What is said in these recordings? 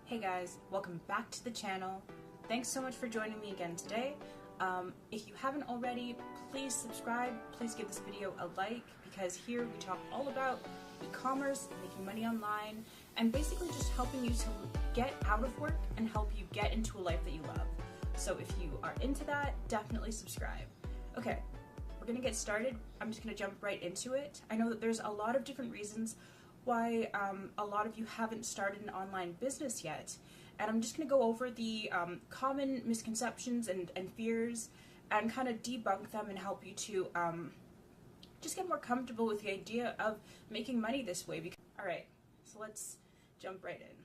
Hey guys, welcome back to the channel. Thanks so much for joining me again today. If you haven't already, please subscribe, please give this video a like, because here we talk all about e-commerce, making money online, and basically just helping you to get out of work and help you get into a life that you love. So if you are into that, definitely subscribe. Okay, we're gonna get started. I'm just gonna jump right into it. I know that there's a lot of different reasons why a lot of you haven't started an online business yet, and I'm just going to go over the common misconceptions and fears and kind of debunk them and help you to just get more comfortable with the idea of making money this way. Alright, so let's jump right in.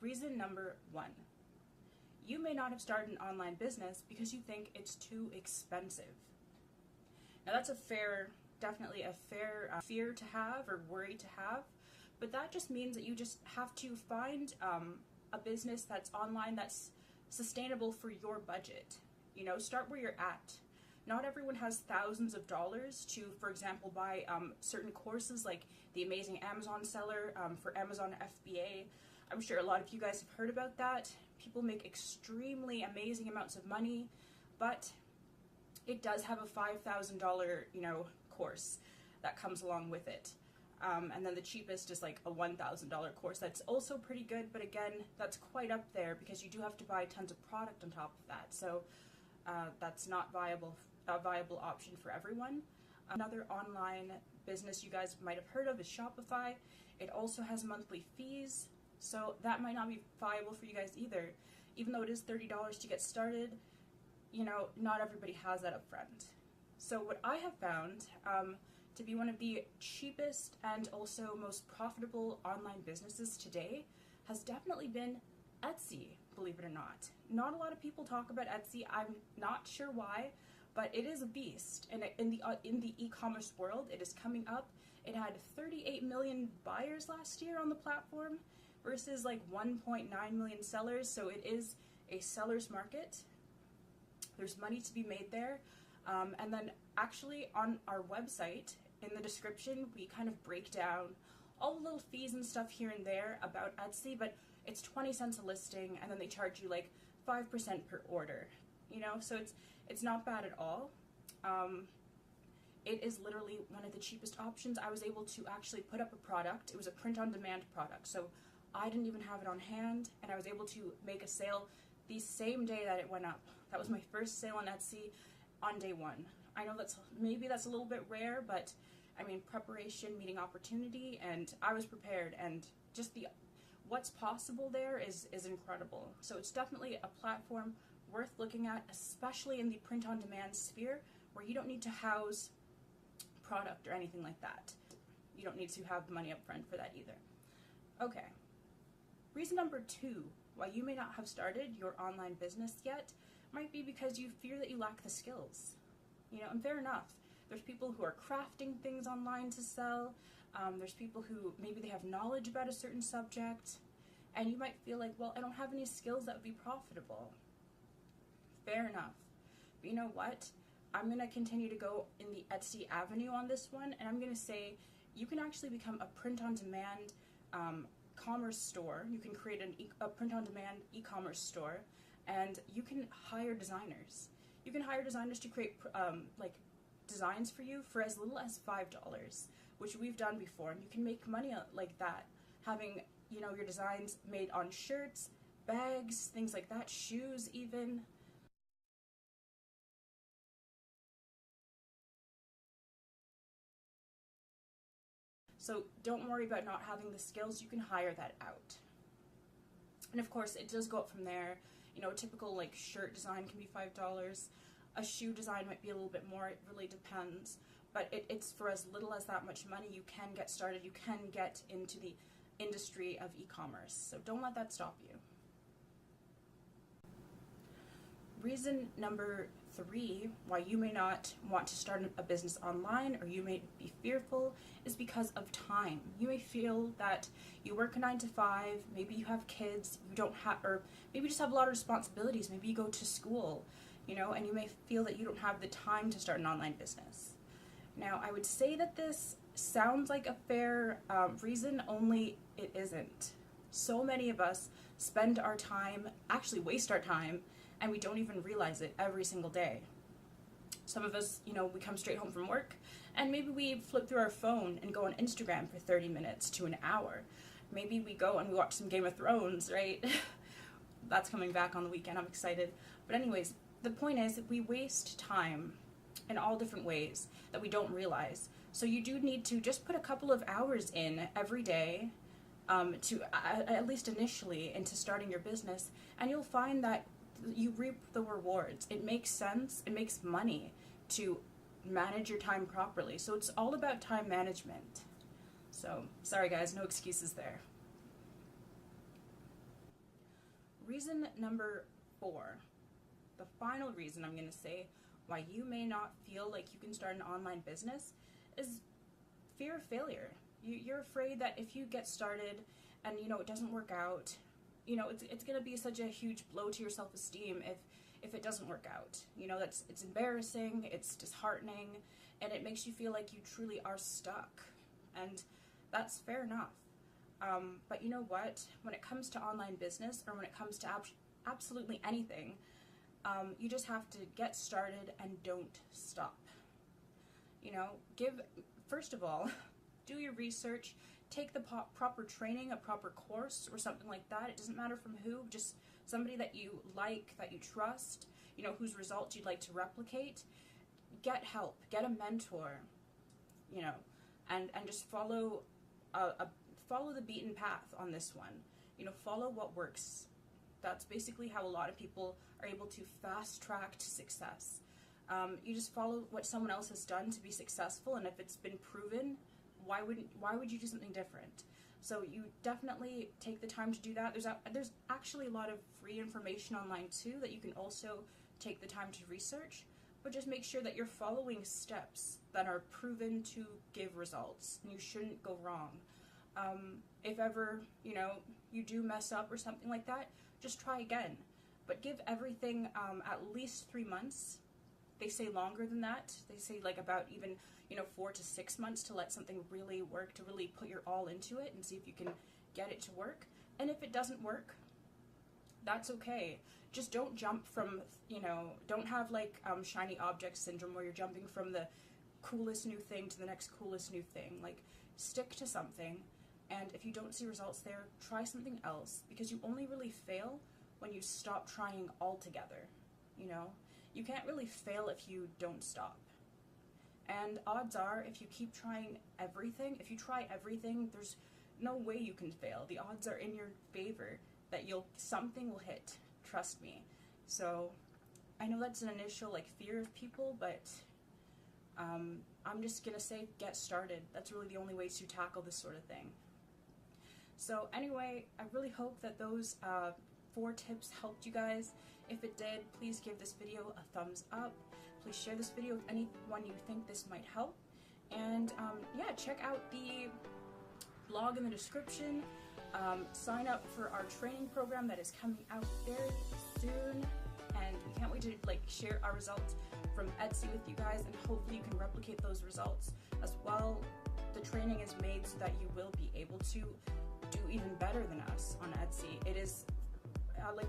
Reason number 1. You may not have started an online business because you think it's too expensive. Now that's definitely a fair fear to have or worry to have. But that just means that you just have to find a business that's online that's sustainable for your budget. You know, start where you're at. Not everyone has thousands of dollars to, for example, buy certain courses like the Amazing Amazon Seller for Amazon FBA. I'm sure a lot of you guys have heard about that. People make extremely amazing amounts of money, but it does have a $5,000, course that comes along with it. And then the cheapest is like a $1,000 course. That's also pretty good, but again, that's quite up there because you do have to buy tons of product on top of that. So that's not a viable option for everyone. Another online business you guys might have heard of is Shopify. It also has monthly fees, so that might not be viable for you guys either. Even though it is $30 to get started, not everybody has that up front. So what I have found to be one of the cheapest and also most profitable online businesses today has definitely been Etsy, believe it or not. Not a lot of people talk about Etsy. I'm not sure why, but it is a beast. And in the e-commerce world, it is coming up. It had 38 million buyers last year on the platform versus like 1.9 million sellers, so it is a seller's market. There's money to be made there. And then actually on our website, in the description, we kind of break down all the little fees and stuff here and there about Etsy, but it's 20 cents a listing, and then they charge you like 5% per order, so it's not bad at all. It is literally one of the cheapest options. I was able to actually put up a product. It was a print-on-demand product, so I didn't even have it on hand, and I was able to make a sale the same day that it went up. That was my first sale on Etsy on day one. I know maybe that's a little bit rare, but I mean, preparation meeting opportunity, and I was prepared, and just what's possible there is incredible. So it's definitely a platform worth looking at, especially in the print-on-demand sphere, where you don't need to house product or anything like that. You don't need to have money up front for that either. Okay. Reason number 2 why you may not have started your online business yet might be because you fear that you lack the skills. And fair enough. There's people who are crafting things online to sell. There's people who maybe they have knowledge about a certain subject, and you might feel like, well, I don't have any skills that would be profitable. Fair enough. But you know what? I'm going to continue to go in the Etsy avenue on this one, and I'm going to say you can actually become a print-on-demand commerce store. You can create a print-on-demand e-commerce store, and you can hire designers. You can hire designers to create designs for you for as little as $5, which we've done before, and you can make money like that, having your designs made on shirts, bags, things like that, shoes even. So don't worry about not having the skills. You can hire that out, and of course it does go up from there. A typical shirt design can be $5. A shoe design might be a little bit more. It really depends, but it's for as little as that much money. You can get started. You can get into the industry of e-commerce, so don't let that stop you. Reason number 3 why you may not want to start a business online, or you may be fearful, is because of time. You may feel that you work a 9 to 5, maybe you have kids, or maybe you just have a lot of responsibilities, maybe you go to school, and you may feel that you don't have the time to start an online business. Now, I would say that this sounds like a fair reason, only it isn't. So many of us spend our time, actually waste our time, and we don't even realize it every single day. Some of us, we come straight home from work and maybe we flip through our phone and go on Instagram for 30 minutes to an hour. Maybe we go and we watch some Game of Thrones, right? That's coming back on the weekend. I'm excited. But anyways, the point is that we waste time in all different ways that we don't realize. So you do need to just put a couple of hours in every day, to at least initially, into starting your business, and you'll find that you reap the rewards. It makes sense. It makes money to manage your time properly. So it's all about time management. So sorry guys, no excuses there. Reason number 4, the final reason I'm going to say why you may not feel like you can start an online business, is fear of failure. You're afraid that if you get started and it doesn't work out, it's going to be such a huge blow to your self-esteem if it doesn't work out. It's embarrassing, it's disheartening, and it makes you feel like you truly are stuck. And that's fair enough. But you know what? When it comes to online business, or when it comes to absolutely anything, you just have to get started and don't stop. First of all, do your research, take the proper training, a proper course or something like that. It doesn't matter from who, just somebody that you like, that you trust, whose results you'd like to replicate. Get help, get a mentor, and just follow follow the beaten path on this one. Follow what works. That's basically how a lot of people are able to fast track to success. You just follow what someone else has done to be successful, and if it's been proven, why would you do something different? So you definitely take the time to do that. There's actually a lot of free information online too that you can also take the time to research, but just make sure that you're following steps that are proven to give results, and you shouldn't go wrong. If ever, you do mess up or something like that, just try again. But give everything at least 3 months. They say longer than that. They say like about even 4 to 6 months to let something really work, to really put your all into it and see if you can get it to work. And if it doesn't work, that's okay. Just don't jump from, don't have like shiny object syndrome where you're jumping from the coolest new thing to the next coolest new thing. Like, stick to something, and if you don't see results there, try something else, because you only really fail when you stop trying altogether. You can't really fail if you don't stop. And odds are, if you keep trying everything, if you try everything, there's no way you can fail. The odds are in your favor that something will hit. Trust me. So I know that's an initial fear of people, but I'm just gonna say get started. That's really the only way to tackle this sort of thing. So anyway, I really hope that those 4 tips helped you guys. If it did, please give this video a thumbs up. Please share this video with anyone you think this might help. And yeah, check out the blog in the description. Sign up for our training program that is coming out very soon. And we can't wait to share our results from Etsy with you guys, and hopefully you can replicate those results as well. The training is made so that you will be able to do even better than us on Etsy. It is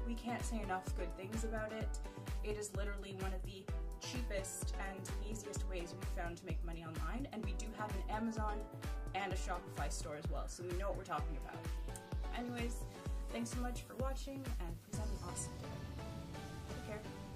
we can't say enough good things about it. It is literally one of the cheapest and easiest ways we've found to make money online, and we do have an Amazon and a Shopify store as well, so we know what we're talking about. Anyways, thanks so much for watching, and please have an awesome day. Take care.